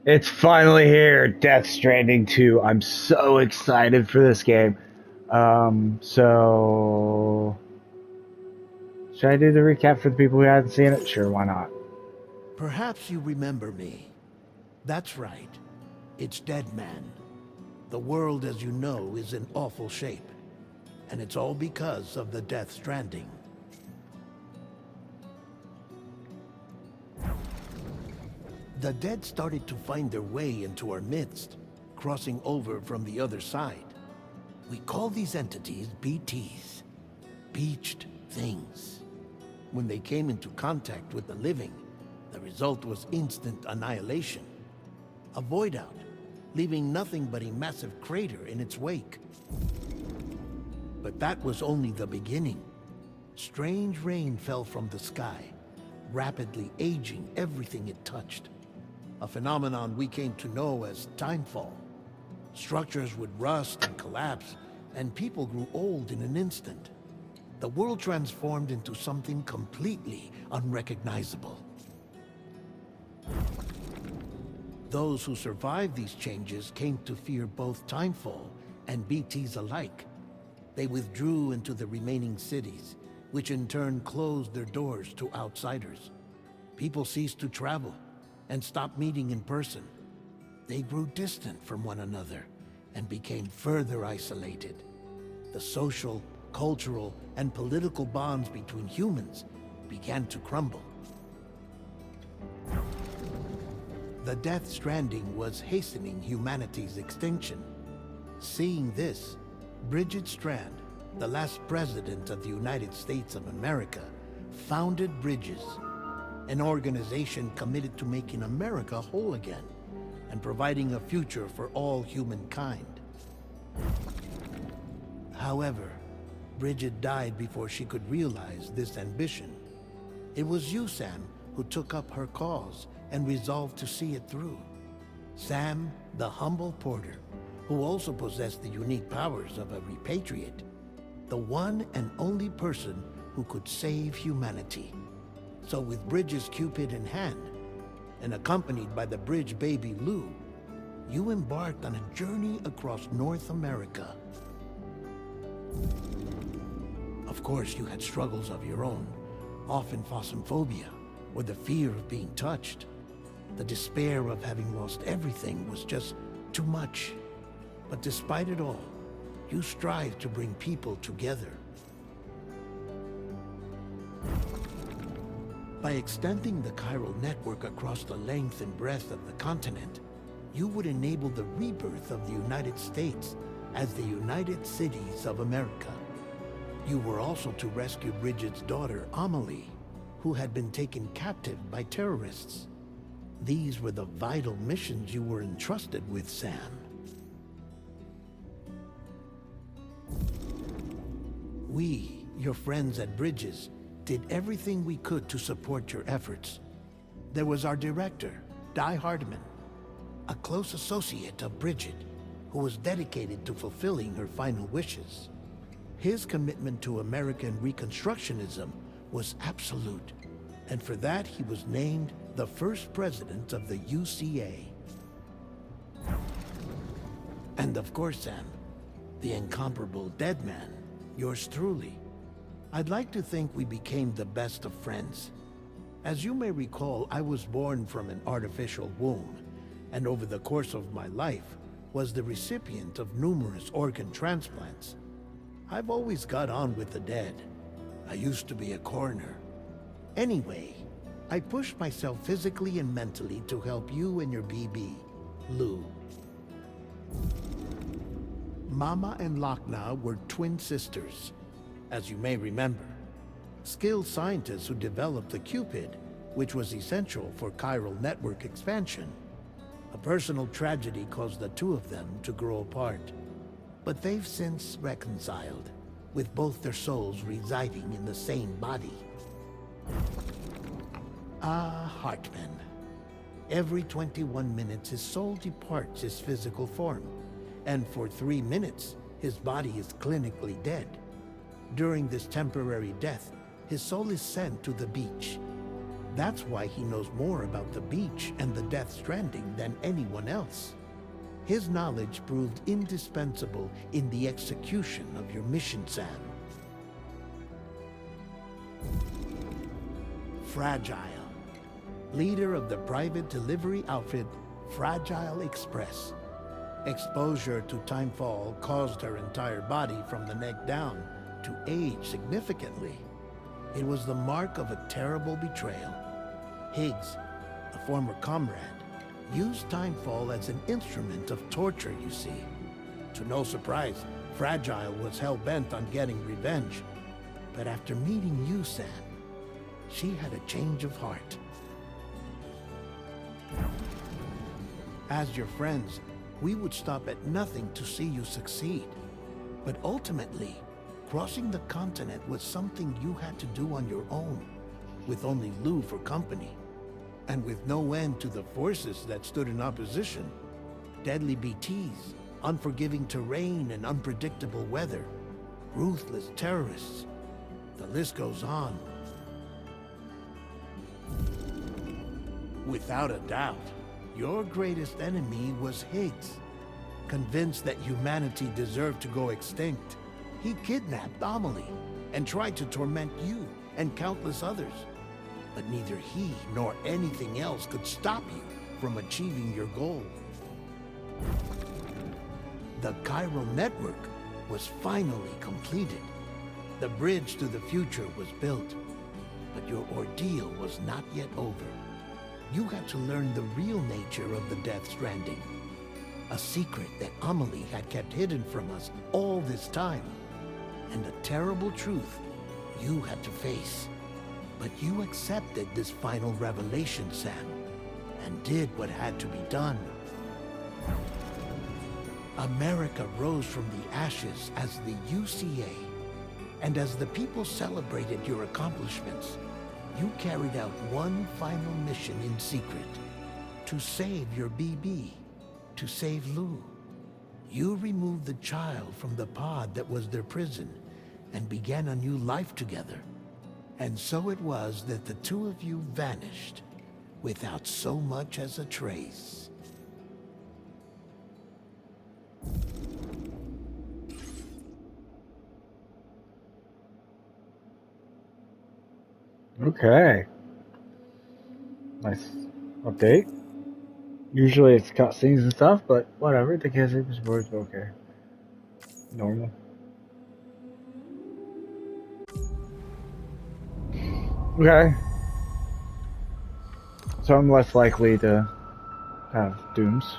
It's finally here, Death Stranding 2. I'm so excited for this game. So should I do the recap for the people who haven't seen it? Sure, why not? Perhaps you remember me. That's right. It's Dead Man. The world, as you know, is in awful shape. And it's all because of the Death Stranding. The dead started to find their way into our midst, crossing over from the other side. We call these entities BTs, Beached Things. When they came into contact with the living, the result was instant annihilation. A void out, leaving nothing but a massive crater in its wake. But that was only the beginning. Strange rain fell from the sky, rapidly aging everything it touched. A phenomenon we came to know as timefall. Structures would rust and collapse, and people grew old in an instant. The world transformed into something completely unrecognizable. Those who survived these changes came to fear both timefall and BTs alike. They withdrew into the remaining cities, which in turn closed their doors to outsiders. People ceased to travel and stopped meeting in person. They grew distant from one another and became further isolated. The social, cultural, and political bonds between humans began to crumble. The Death Stranding was hastening humanity's extinction. Seeing this, Bridget Strand, the last president of the United States of America, founded Bridges, an organization committed to making America whole again and providing a future for all humankind. However, Bridget died before she could realize this ambition. It was you, Sam, who took up her cause and resolved to see it through. Sam, the humble porter, who also possessed the unique powers of a repatriate, the one and only person who could save humanity. So with Bridges' Cupid in hand, and accompanied by the bridge baby Lou, you embarked on a journey across North America. Of course, you had struggles of your own, often phasmophobia, or the fear of being touched. The despair of having lost everything was just too much. But despite it all, you strive to bring people together. By extending the chiral network across the length and breadth of the continent, you would enable the rebirth of the United States as the United Cities of America. You were also to rescue Bridget's daughter, Amelie, who had been taken captive by terrorists. These were the vital missions you were entrusted with, Sam. We, your friends at Bridges, did everything we could to support your efforts. There was our director, Di Hardman, a close associate of Bridget, who was dedicated to fulfilling her final wishes. His commitment to American Reconstructionism was absolute, and for that he was named the first president of the UCA. And of course, Sam, the incomparable Dead Man, yours truly. I'd like to think we became the best of friends. As you may recall, I was born from an artificial womb, and over the course of my life, was the recipient of numerous organ transplants. I've always got on with the dead. I used to be a coroner. Anyway, I pushed myself physically and mentally to help you and your BB, Lou. Mama and Lakna were twin sisters, as you may remember. Skilled scientists who developed the Cupid, which was essential for chiral network expansion. A personal tragedy caused the two of them to grow apart. But they've since reconciled, with both their souls residing in the same body. Ah, Hartman. Every 21 minutes his soul departs his physical form, and for 3 minutes his body is clinically dead. During this temporary death, his soul is sent to the beach. That's why he knows more about the beach and the Death Stranding than anyone else. His knowledge proved indispensable in the execution of your mission, Sam. Fragile, leader of the private delivery outfit Fragile Express. Exposure to timefall caused her entire body from the neck down to age significantly. It was the mark of a terrible betrayal. Higgs, a former comrade, used timefall as an instrument of torture, you see. To no surprise, Fragile was hell-bent on getting revenge. But after meeting you, Sam, she had a change of heart. As your friends, we would stop at nothing to see you succeed. But ultimately, crossing the continent was something you had to do on your own, with only Lou for company. And with no end to the forces that stood in opposition. Deadly BTs, unforgiving terrain and unpredictable weather, ruthless terrorists. The list goes on. Without a doubt, your greatest enemy was Higgs. Convinced that humanity deserved to go extinct, he kidnapped Amelie and tried to torment you and countless others. But neither he nor anything else could stop you from achieving your goal. The chiral network was finally completed. The bridge to the future was built. But your ordeal was not yet over. You had to learn the real nature of the Death Stranding. A secret that Amelie had kept hidden from us all this time. And a terrible truth you had to face. But you accepted this final revelation, Sam, and did what had to be done. America rose from the ashes as the UCA. And as the people celebrated your accomplishments, you carried out one final mission in secret. To save your BB. To save Lou. You removed the child from the pod that was their prison and began a new life together. And so it was that the two of you vanished without so much as a trace. Okay. Nice update. Usually it's cutscenes and stuff, but whatever. The kids was words okay. Normal. Okay. So I'm less likely to have dooms.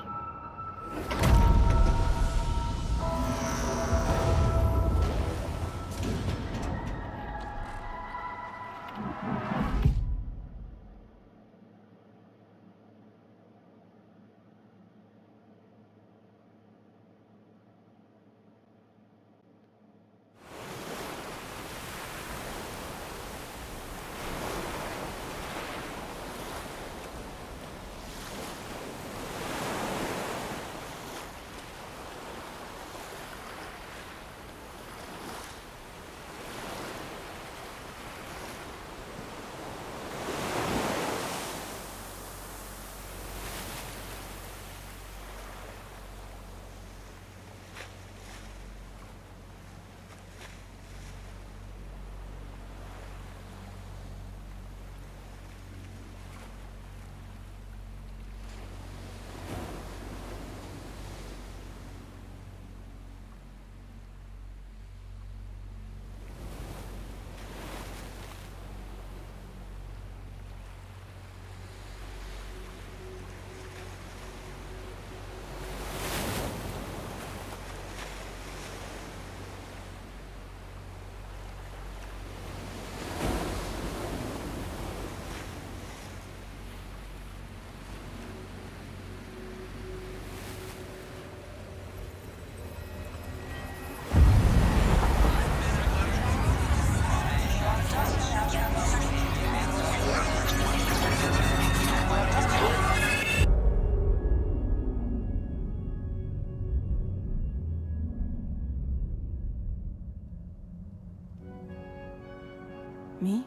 Me?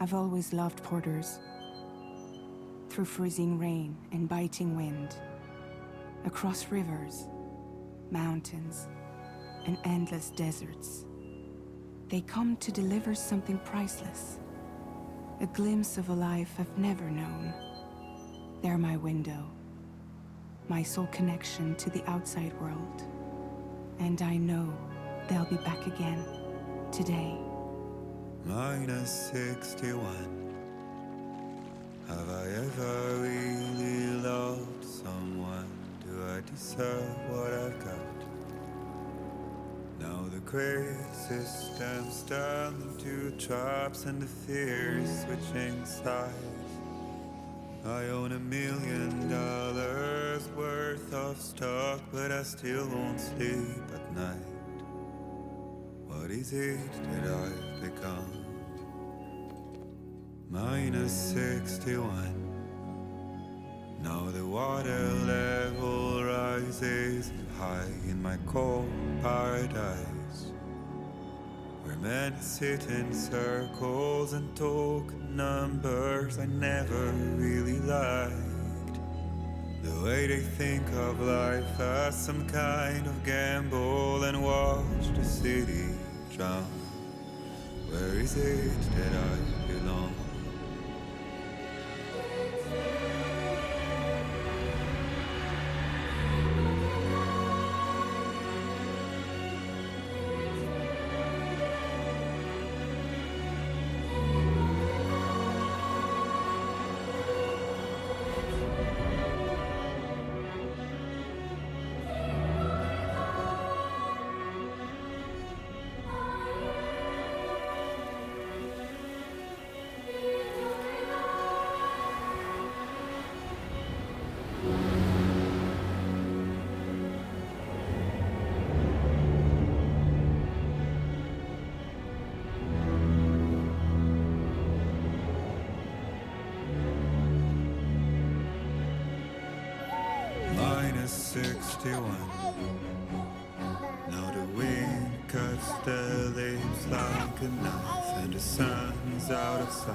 I've always loved porters. Through freezing rain and biting wind, across rivers, mountains, and endless deserts, they come to deliver something priceless. A glimpse of a life I've never known. They're my window, my sole connection to the outside world. And I know they'll be back again, today. Minus 61. Have I ever really loved someone? Do I deserve what I've got? Now the gray system's turned into traps and the fears switching sides. I own $1 million worth of stock, but I still won't sleep at night. What is it that I've become? Minus 61. Now the water level rises high in my cold paradise, where men sit in circles and talk numbers I never really liked. The way they think of life as some kind of gamble and watch the city drown. Where is it that I belong? Minus 61. Now the wind cuts the leaves like a knife, and the sun's out of sight.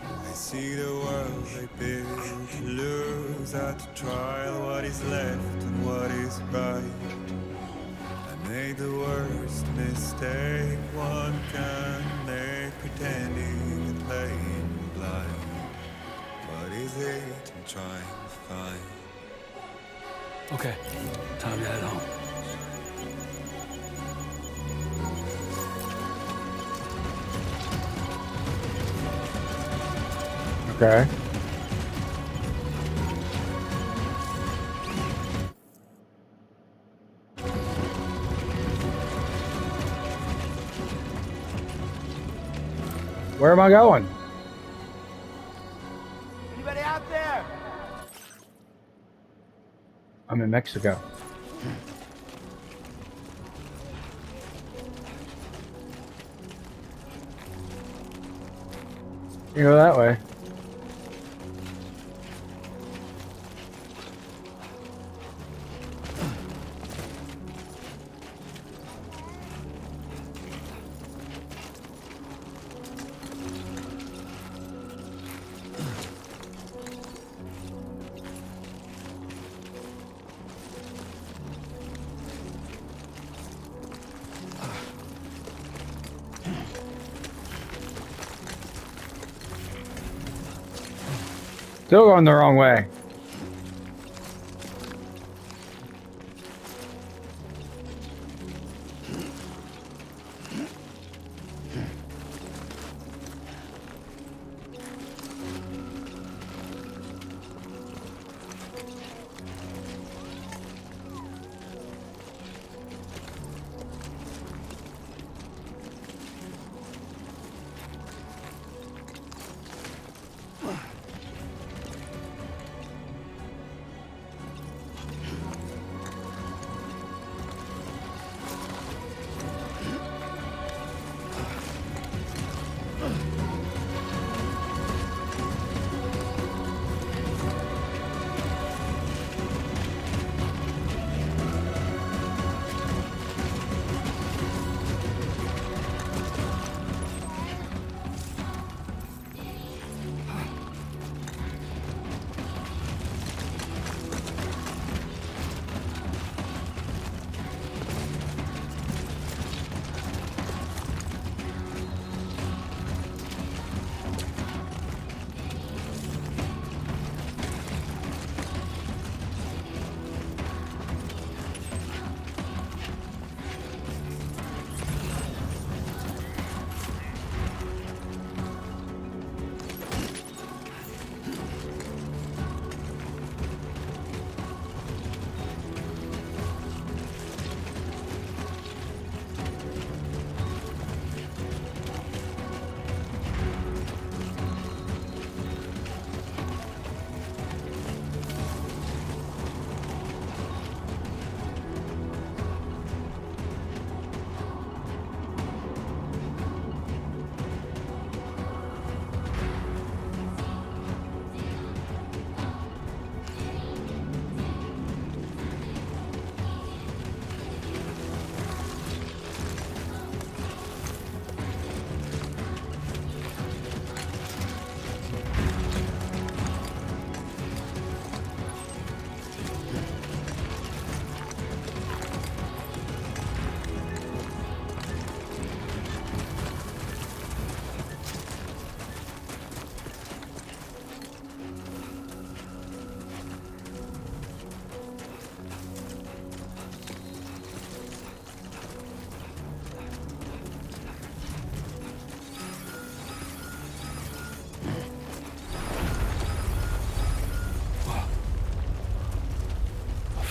I see the world I built to lose at the trial, what is left and what is right. I made the worst mistake one can make, pretending and playing blind. What is it I'm trying to find? Okay, time to head home. Okay. Where am I going? Anybody out there? I'm in Mexico. You go that way. Still going the wrong way.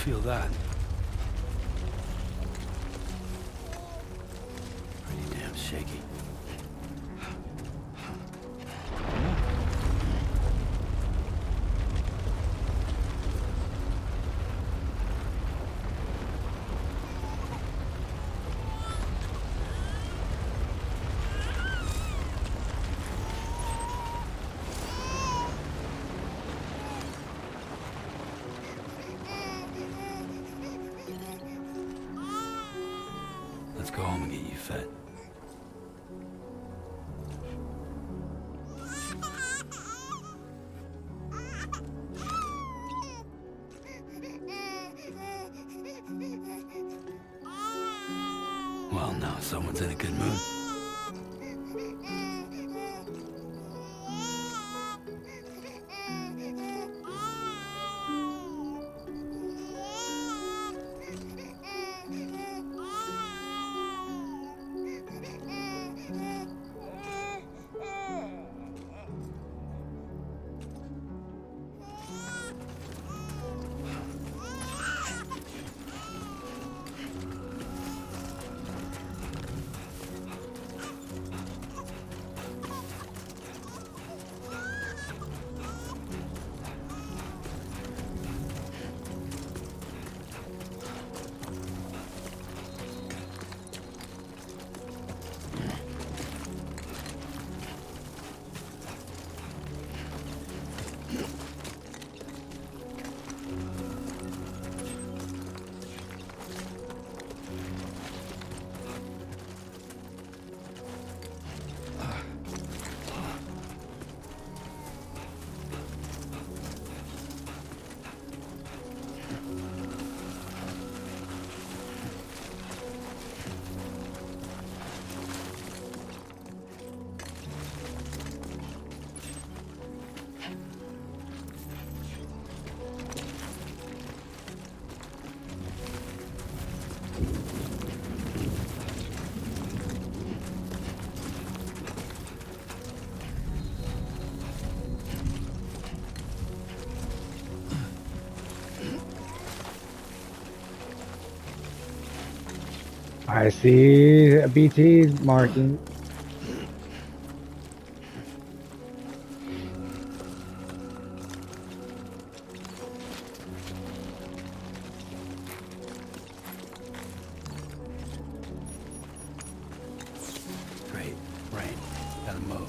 feel that. Pretty damn shaky. Let's go home and get you fed. Well, now someone's in a good mood. I see a BT marking. Great. Rain. Gotta move.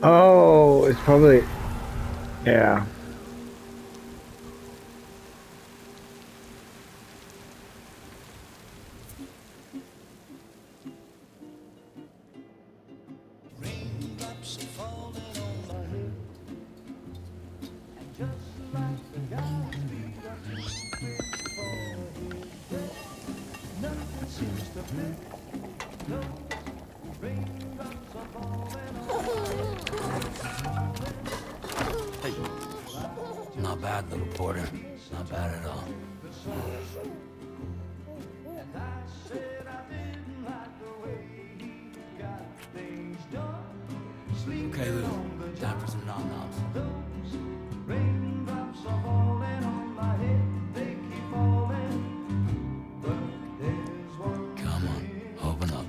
Oh, it's probably, yeah. Hey. Not bad, little porter. Not bad at all. Okay, Lou. Time for some nom-noms. Come on, open up.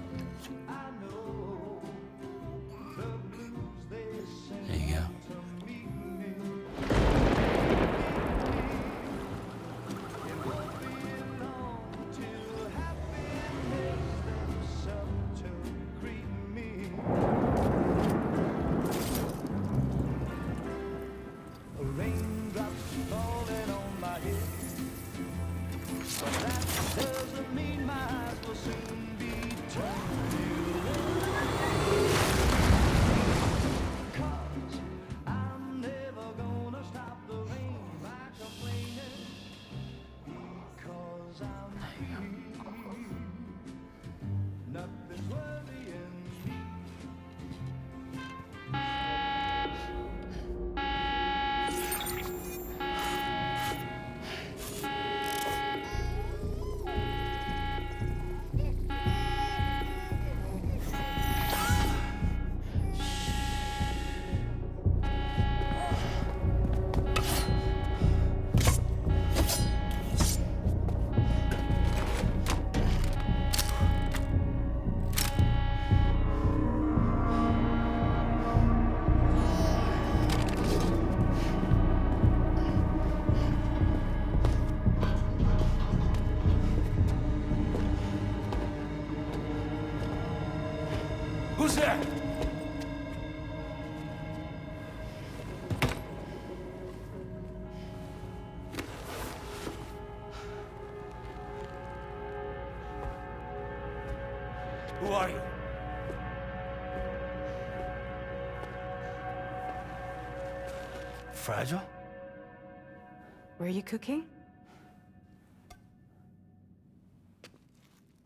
There you go. Who's there? Who are you? Fragile? Were you cooking?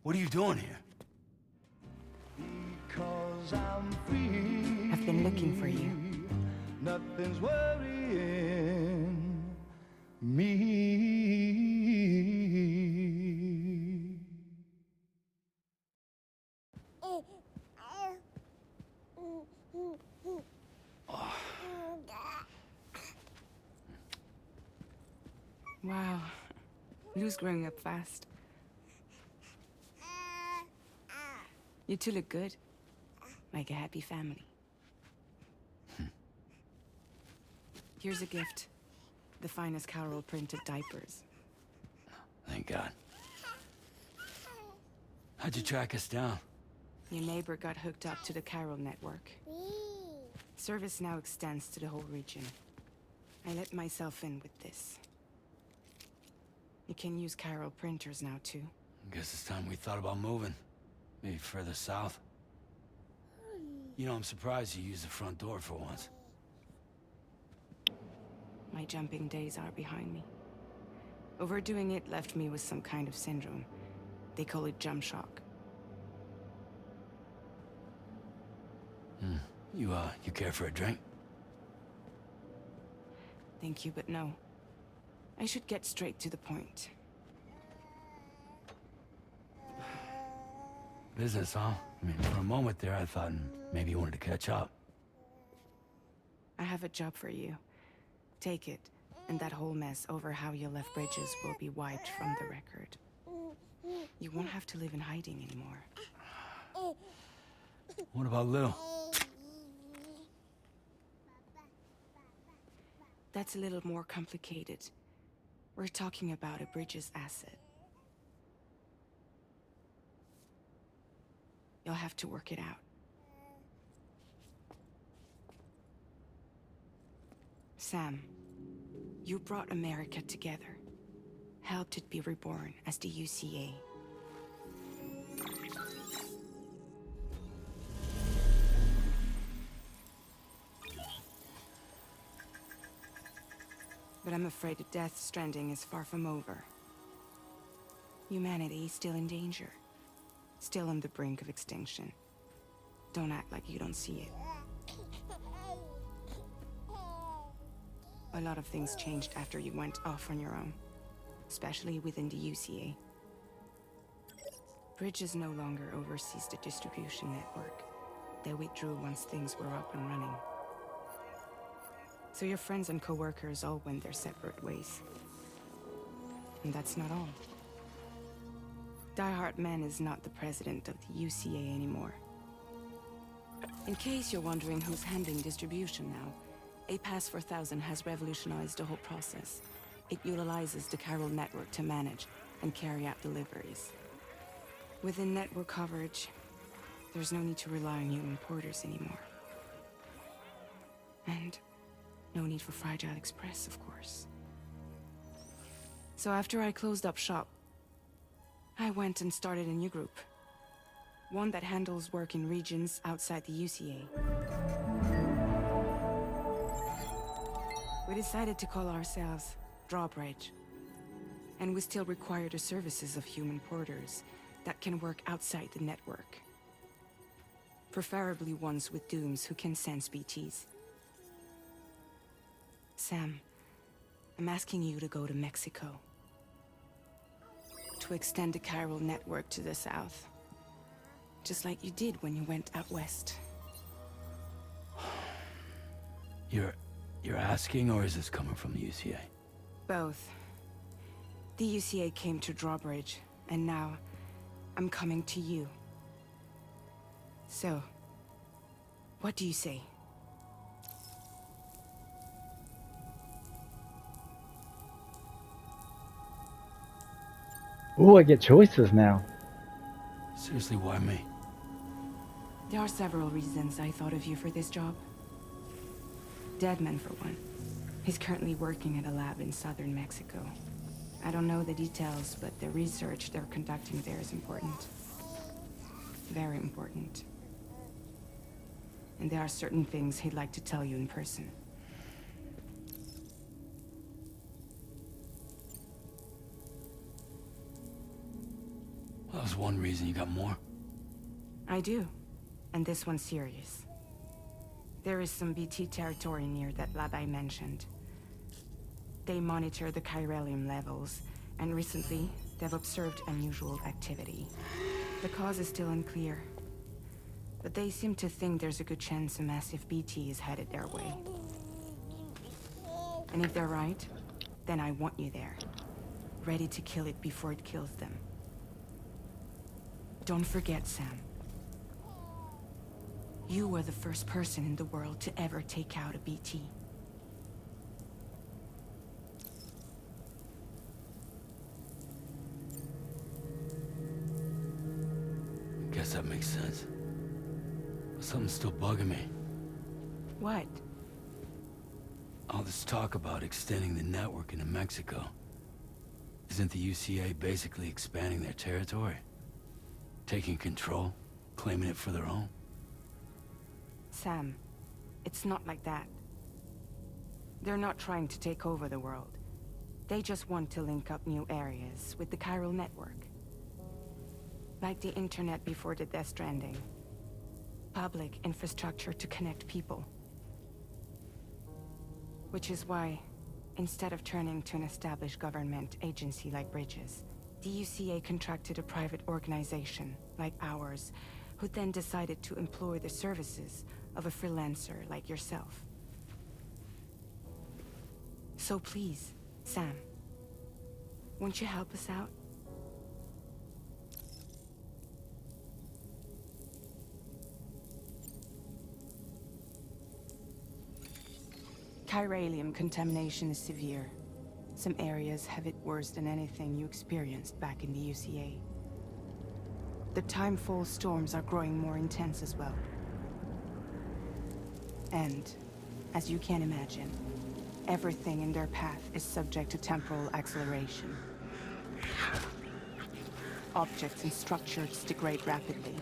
What are you doing here? I've been looking for you. Nothing's worrying me. Wow. Lou's growing up fast. You two look good. Like a happy family. Here's a gift. The finest Carol printed diapers. Thank God. How'd you track us down? Your neighbor got hooked up to the Carol network. Service now extends to the whole region. I let myself in with this. You can use Carol printers now too. Guess it's time we thought about moving. Maybe further south. You know, I'm surprised you used the front door for once. My jumping days are behind me. Overdoing it left me with some kind of syndrome. They call it jump shock. You care for a drink? Thank you, but no. I should get straight to the point. Business, huh? I mean, for a moment there, I thought maybe you wanted to catch up. I have a job for you. Take it, and that whole mess over how you left Bridges will be wiped from the record. You won't have to live in hiding anymore. What about Lil? That's a little more complicated. We're talking about a Bridges asset. You'll have to work it out. Sam, you brought America together. Helped it be reborn as the UCA. But I'm afraid that Death Stranding is far from over. Humanity is still in danger. Still on the brink of extinction. Don't act like you don't see it. A lot of things changed after you went off on your own. Especially within the UCA. Bridges no longer oversees the distribution network. They withdrew once things were up and running. So your friends and co-workers all went their separate ways. And that's not all. Die Hard Man is not the president of the UCA anymore. In case you're wondering who's handling distribution now, A Pass 4000 has revolutionized the whole process. It utilizes the chiral network to manage and carry out deliveries. Within network coverage, there's no need to rely on human porters anymore. And no need for Fragile Express, of course. So after I closed up shop, I went and started a new group. One that handles work in regions outside the UCA. We decided to call ourselves Drawbridge. And we still require the services of human porters that can work outside the network. Preferably ones with dooms who can sense BTs. Sam, I'm asking you to go to Mexico. To extend the chiral network to the south. Just like you did when you went out west. You're asking, or is this coming from the UCA? Both. The UCA came to Drawbridge, and now I'm coming to you. So, what do you say? Ooh, I get choices now. Seriously, why me? There are several reasons I thought of you for this job. Deadman, for one. He's currently working at a lab in southern Mexico. I don't know the details, but the research they're conducting there is important. Very important. And there are certain things he'd like to tell you in person. Well, that was one reason. You got more? I do. And this one's serious. There is some BT territory near that lab I mentioned. They monitor the chiralium levels, and recently, they've observed unusual activity. The cause is still unclear, but they seem to think there's a good chance a massive BT is headed their way. And if they're right, then I want you there, ready to kill it before it kills them. Don't forget, Sam. You were the first person in the world to ever take out a BT. Guess that makes sense. But something's still bugging me. What? All this talk about extending the network into Mexico. Isn't the UCA basically expanding their territory? Taking control? Claiming it for their own? Sam, it's not like that. They're not trying to take over the world. They just want to link up new areas with the chiral network. Like the internet before the Death Stranding. Public infrastructure to connect people. Which is why, instead of turning to an established government agency like Bridges, the UCA contracted a private organization like ours, who then decided to employ the services of a freelancer like yourself. So please, Sam, won't you help us out? Chiralium contamination is severe. Some areas have it worse than anything you experienced back in the UCA. The timefall storms are growing more intense as well. And, as you can imagine, everything in their path is subject to temporal acceleration. Objects and structures degrade rapidly,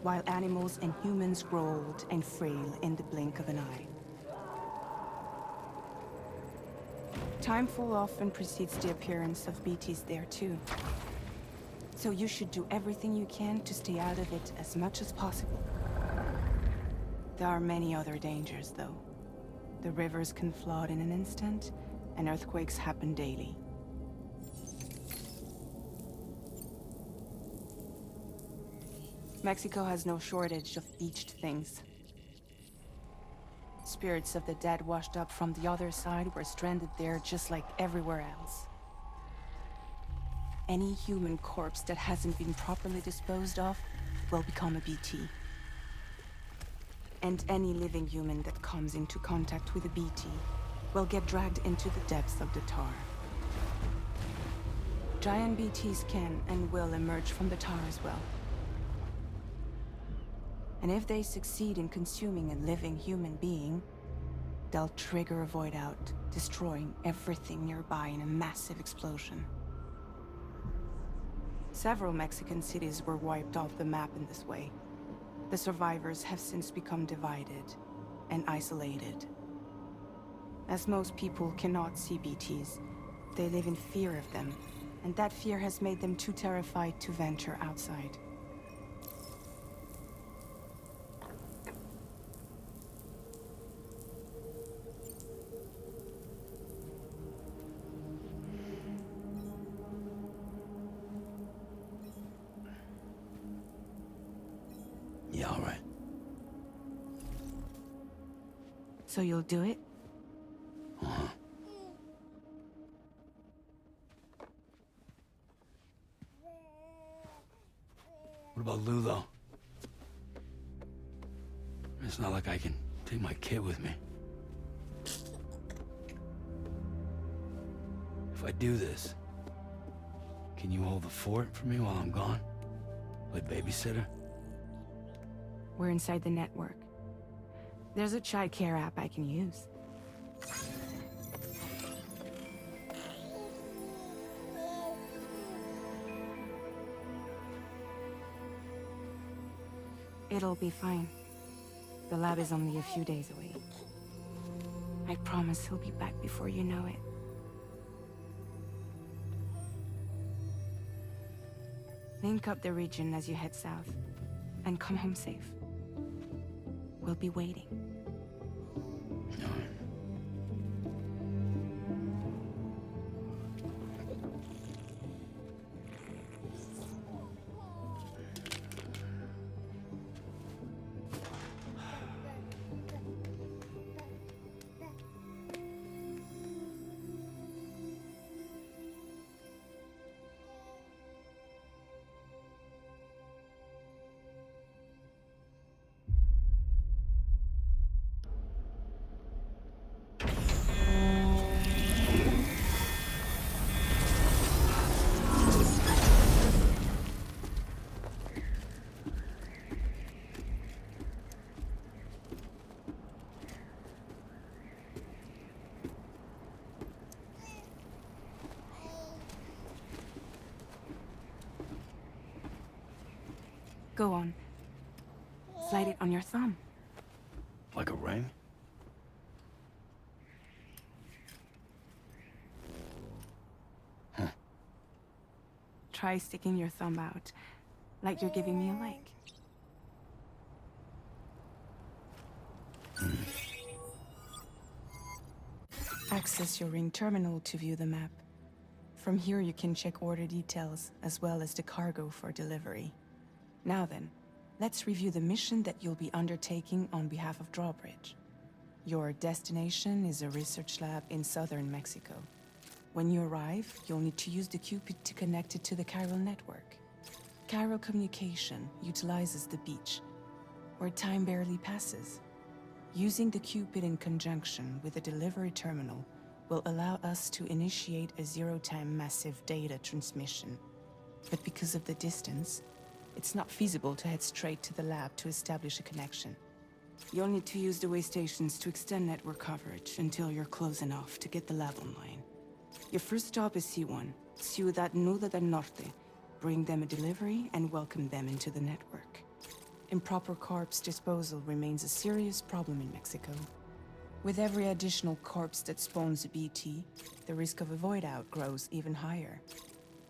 while animals and humans grow old and frail in the blink of an eye. Timefall often precedes the appearance of BTs there too. So you should do everything you can to stay out of it as much as possible. There are many other dangers, though. The rivers can flood in an instant, and earthquakes happen daily. Mexico has no shortage of beached things. Spirits of the dead washed up from the other side were stranded there just like everywhere else. Any human corpse that hasn't been properly disposed of will become a BT. And any living human that comes into contact with a BT will get dragged into the depths of the tar. Giant BTs can and will emerge from the tar as well. And if they succeed in consuming a living human being, they'll trigger a void out, destroying everything nearby in a massive explosion. Several Mexican cities were wiped off the map in this way. The survivors have since become divided and isolated. As most people cannot see BTs, they live in fear of them, and that fear has made them too terrified to venture outside. Yeah, all right. So you'll do it? Uh-huh. What about Lou, though? It's not like I can take my kid with me. If I do this, can you hold the fort for me while I'm gone? Play babysitter? We're inside the network. There's a child care app I can use. It'll be fine. The lab is only a few days away. I promise he'll be back before you know it. Link up the region as you head south, and come home safe. We'll be waiting. All right. Go on. Slide it on your thumb. Like a ring? Huh. Try sticking your thumb out, like you're giving me a like. Access your ring terminal to view the map. From here you can check order details, as well as the cargo for delivery. Now then, let's review the mission that you'll be undertaking on behalf of Drawbridge. Your destination is a research lab in southern Mexico. When you arrive, you'll need to use the Cupid to connect it to the chiral network. Chiral communication utilizes the beach, where time barely passes. Using the Cupid in conjunction with a delivery terminal will allow us to initiate a zero-time massive data transmission. But because of the distance, it's not feasible to head straight to the lab to establish a connection. You'll need to use the way stations to extend network coverage until you're close enough to get the lab online. Your first stop is C1, Ciudad Nuda del Norte. Bring them a delivery and welcome them into the network. Improper corpse disposal remains a serious problem in Mexico. With every additional corpse that spawns a BT, the risk of a void out grows even higher.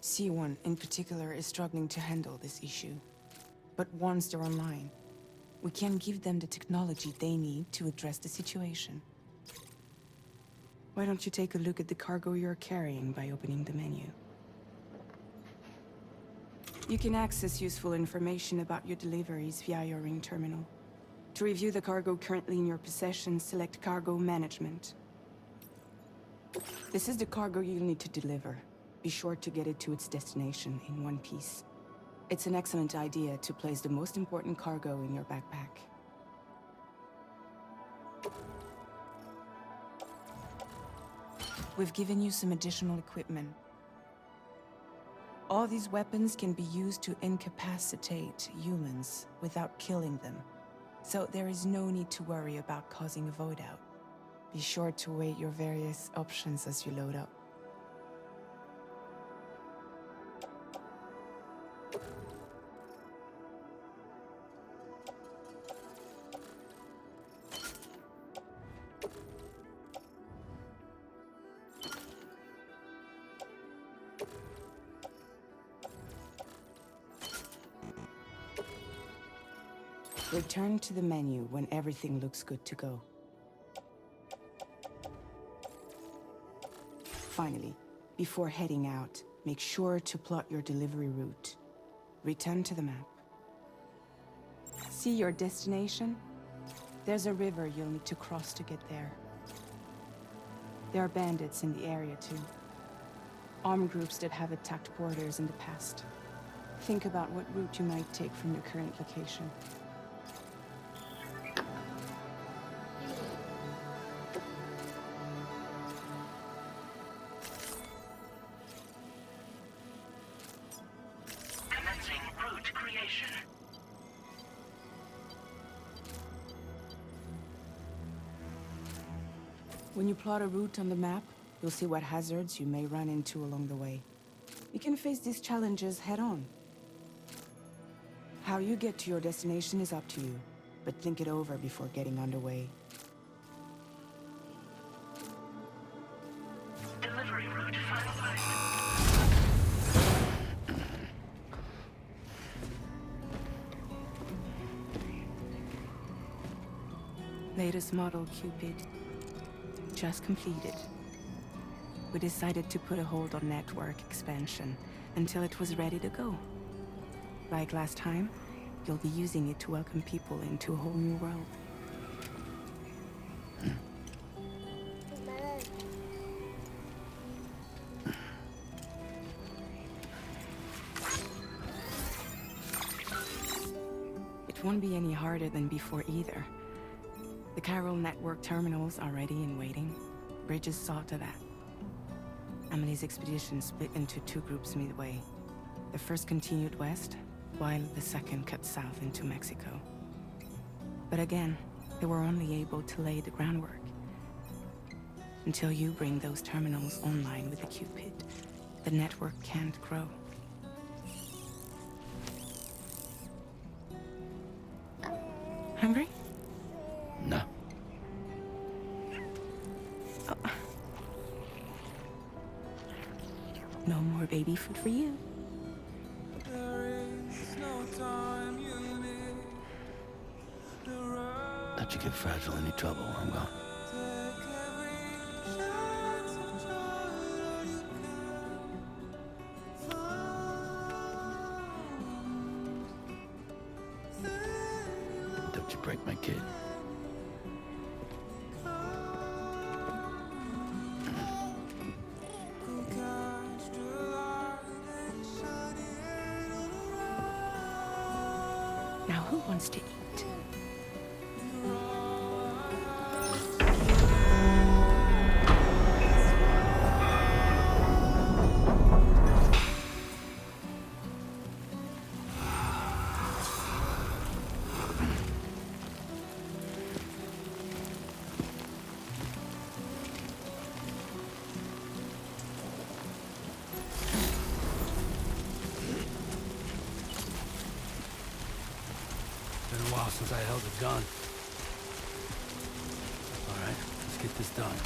C1 in particular is struggling to handle this issue. But once they're online, we can give them the technology they need to address the situation. Why don't you take a look at the cargo you're carrying by opening the menu? You can access useful information about your deliveries via your ring terminal. To review the cargo currently in your possession, select Cargo Management. This is the cargo you'll need to deliver. Be sure to get it to its destination in one piece. It's an excellent idea to place the most important cargo in your backpack. We've given you some additional equipment. All these weapons can be used to incapacitate humans without killing them. So there is no need to worry about causing a void out. Be sure to weigh your various options as you load up. Return to the menu when everything looks good to go. Finally, before heading out, make sure to plot your delivery route. Return to the map. See your destination? There's a river you'll need to cross to get there. There are bandits in the area too. Armed groups that have attacked borders in the past. Think about what route you might take from your current location. Commencing route creation. When you plot a route on the map, you'll see what hazards you may run into along the way. You can face these challenges head-on. How you get to your destination is up to you, but think it over before getting underway. Delivery route finalized. Latest model Cupid. Just completed. We decided to put a hold on network expansion until it was ready to go. Like last time, you'll be using it to welcome people into a whole new world. It won't be any harder than before either. The chiral network terminals are ready and waiting. Bridges saw to that. Emily's expedition split into two groups midway. The first continued west, while the second cut south into Mexico. But again, they were only able to lay the groundwork. Until you bring those terminals online with the Cupid, the network can't grow. Hungry? No. No more baby food for you. Don't you get fragile any trouble while I'm gone. break my kid. Now who wants to eat? Been a while since I held a gun. All right, let's get this done.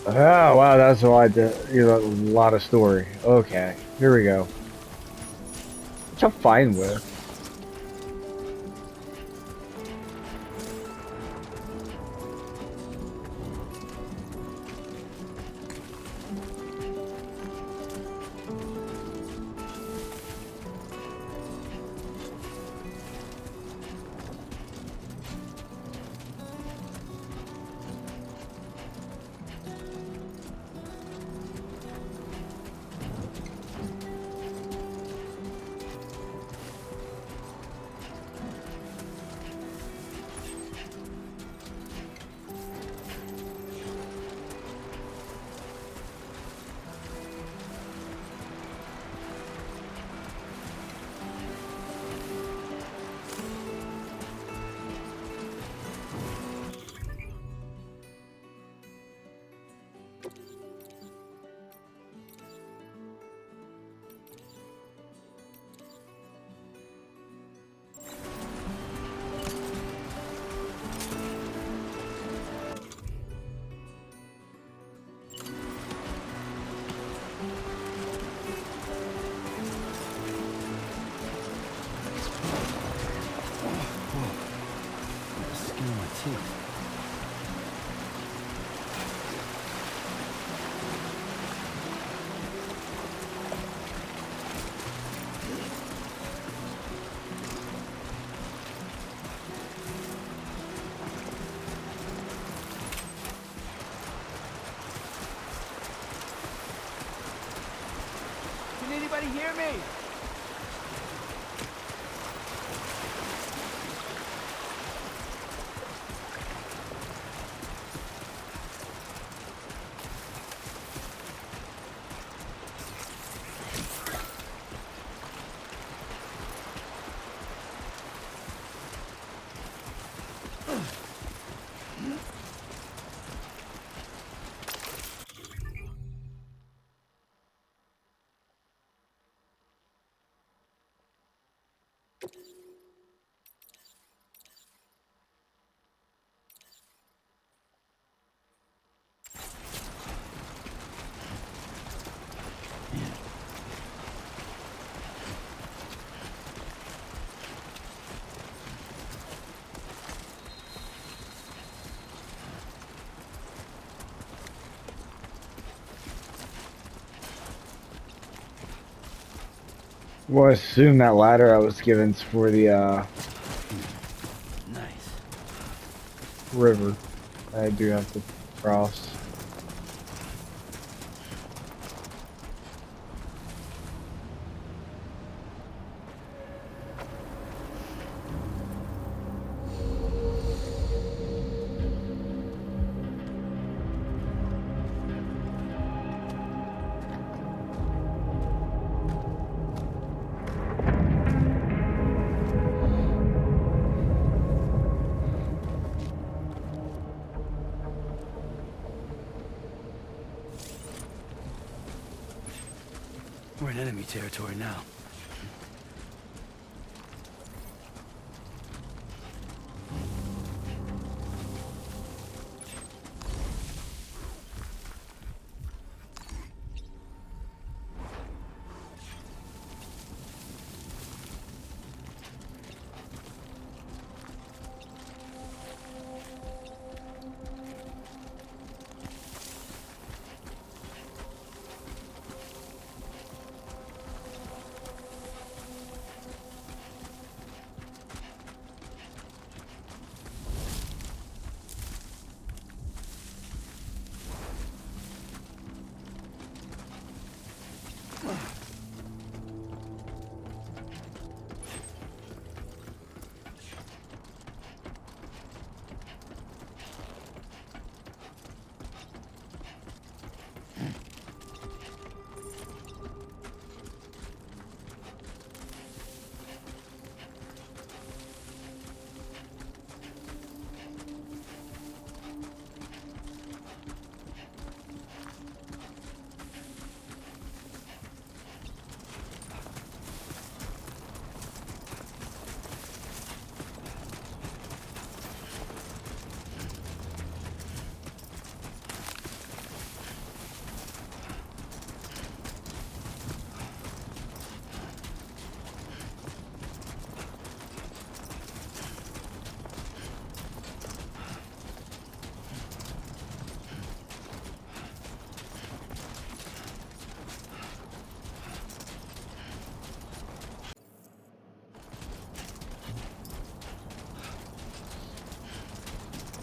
Oh wow, that's a lot. A lot of story. Okay, here we go. Which I'm fine with. Skin on my teeth. Can anybody hear me? Well, I assume that ladder I was given is for the Nice. river. I do have to cross. We're in enemy territory now.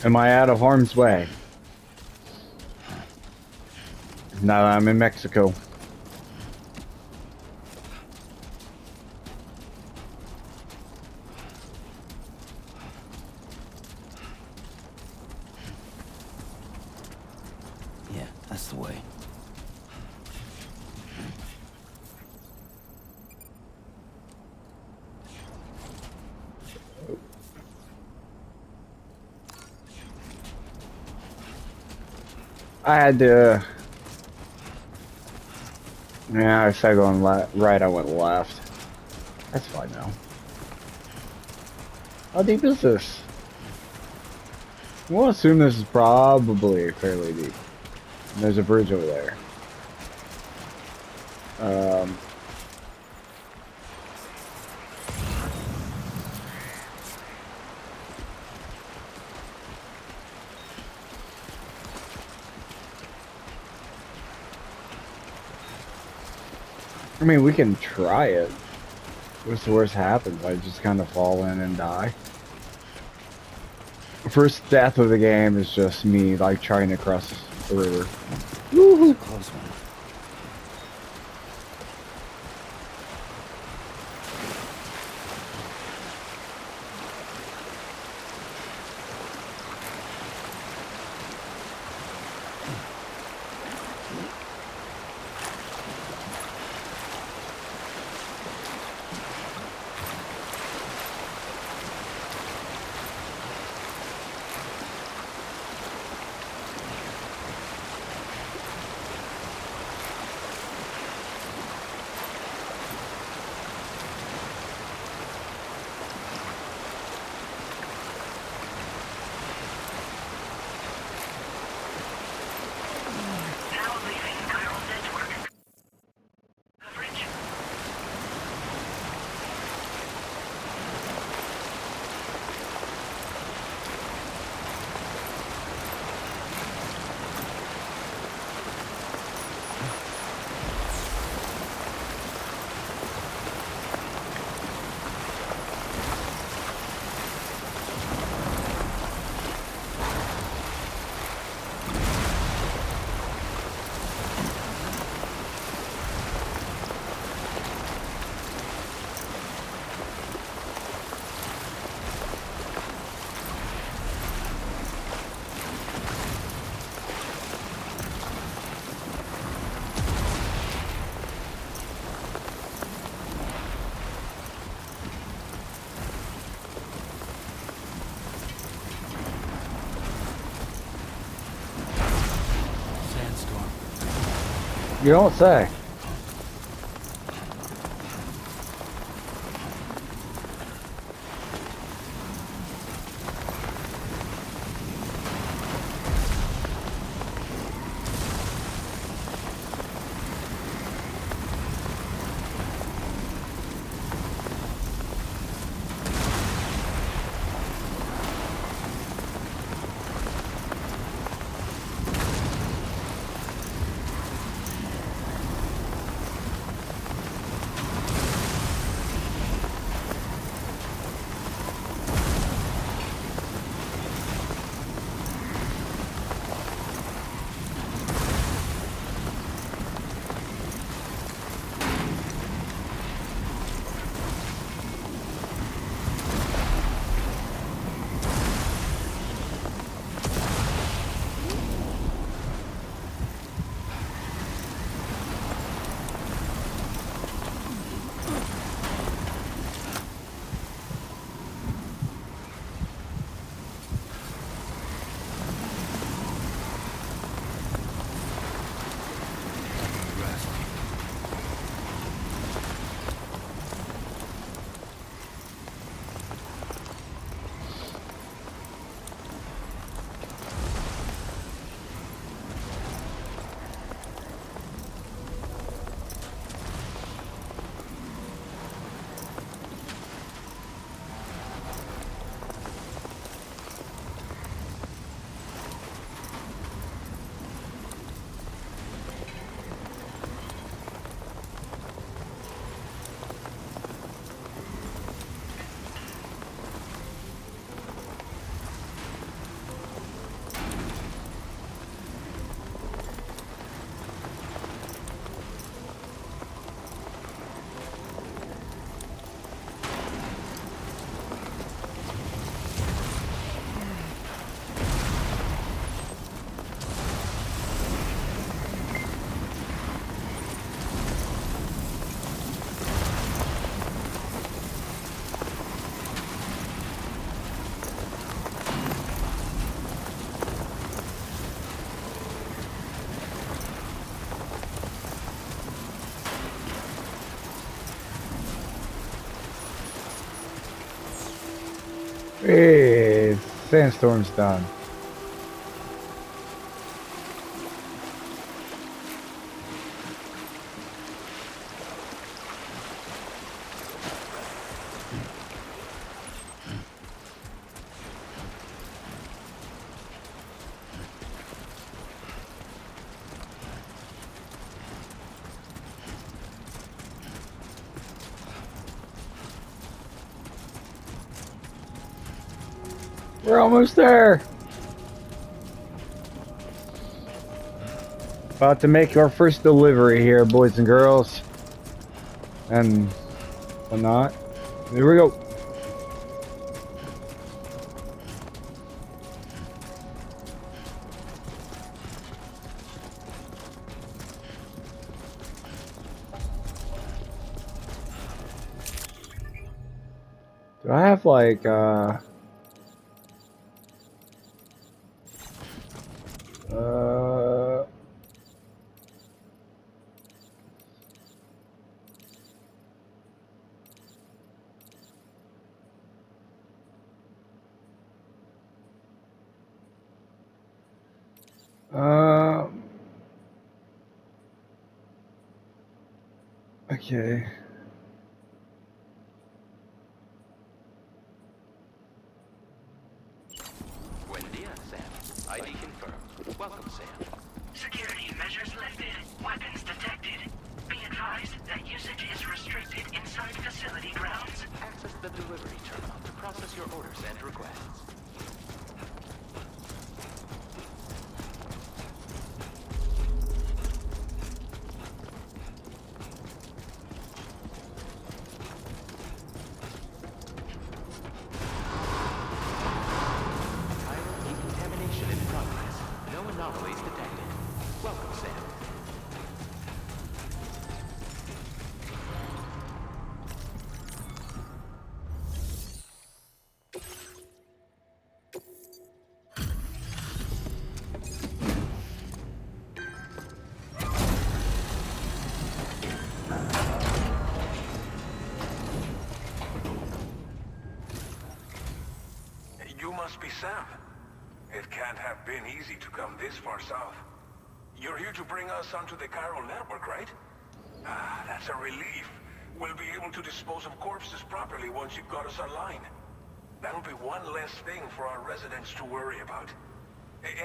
Am I out of harm's way? Now that I'm in Mexico. Yeah, that's the way. I had to. Yeah, if I go on right, I went left. That's fine now. How deep is this? We'll assume this is probably fairly deep. And there's a bridge over there. I mean, we can try it. What's the worst happens? I just kind of fall in and die. First death of the game is just me, like, trying to cross the river. Woohoo! Close one. Now leaving chiral network. Coverage. Sandstorm. You don't say. Hey, sandstorm's done. We're almost there. About to make our first delivery here, boys and girls. And whatnot. Here we go. Do I have like uh uh okay. Buen dia, Sam. ID confirmed. Welcome, Sam. Security measures lifted. Weapons detected. Be advised that usage is restricted inside facility grounds. Access the delivery terminal to process your orders and requests. Chiral decontamination in progress. No anomalies detected. Welcome, Sam. You must be Sam. It can't have been easy to come this far south. You're here to bring us onto the chiral network, right? Ah, that's a relief. We'll be able to dispose of corpses properly once you've got us online. That'll be one less thing for our residents to worry about.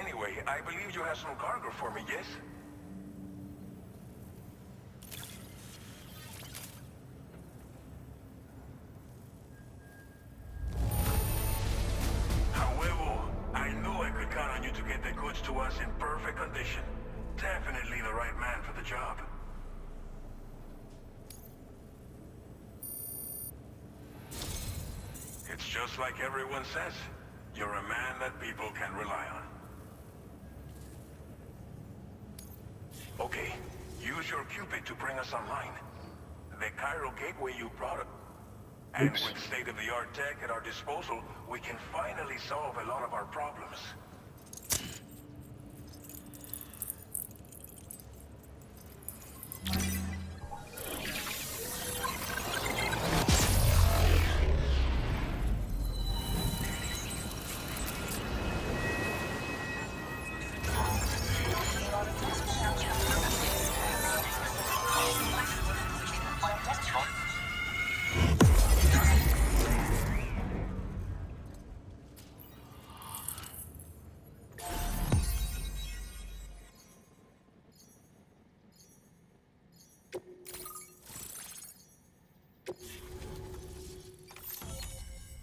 Anyway, I believe you have some cargo for me, yes? However, I knew I could count on you to get the goods to us in perfect condition. Definitely the right man for the job. It's just like everyone says. You're a man that people can rely on. Okay, use your Cupid to bring us online. The chiral gateway you brought up. And Oops. with state-of-the-art tech at our disposal, we can finally solve a lot of our problems.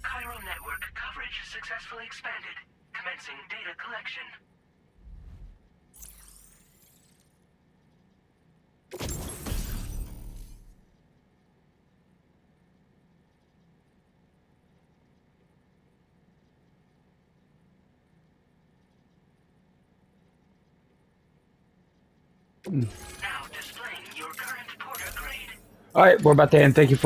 Chiral network coverage successfully expanded. Commencing data collection. Now displaying your current porter grade. All right, we're about to end. Thank you for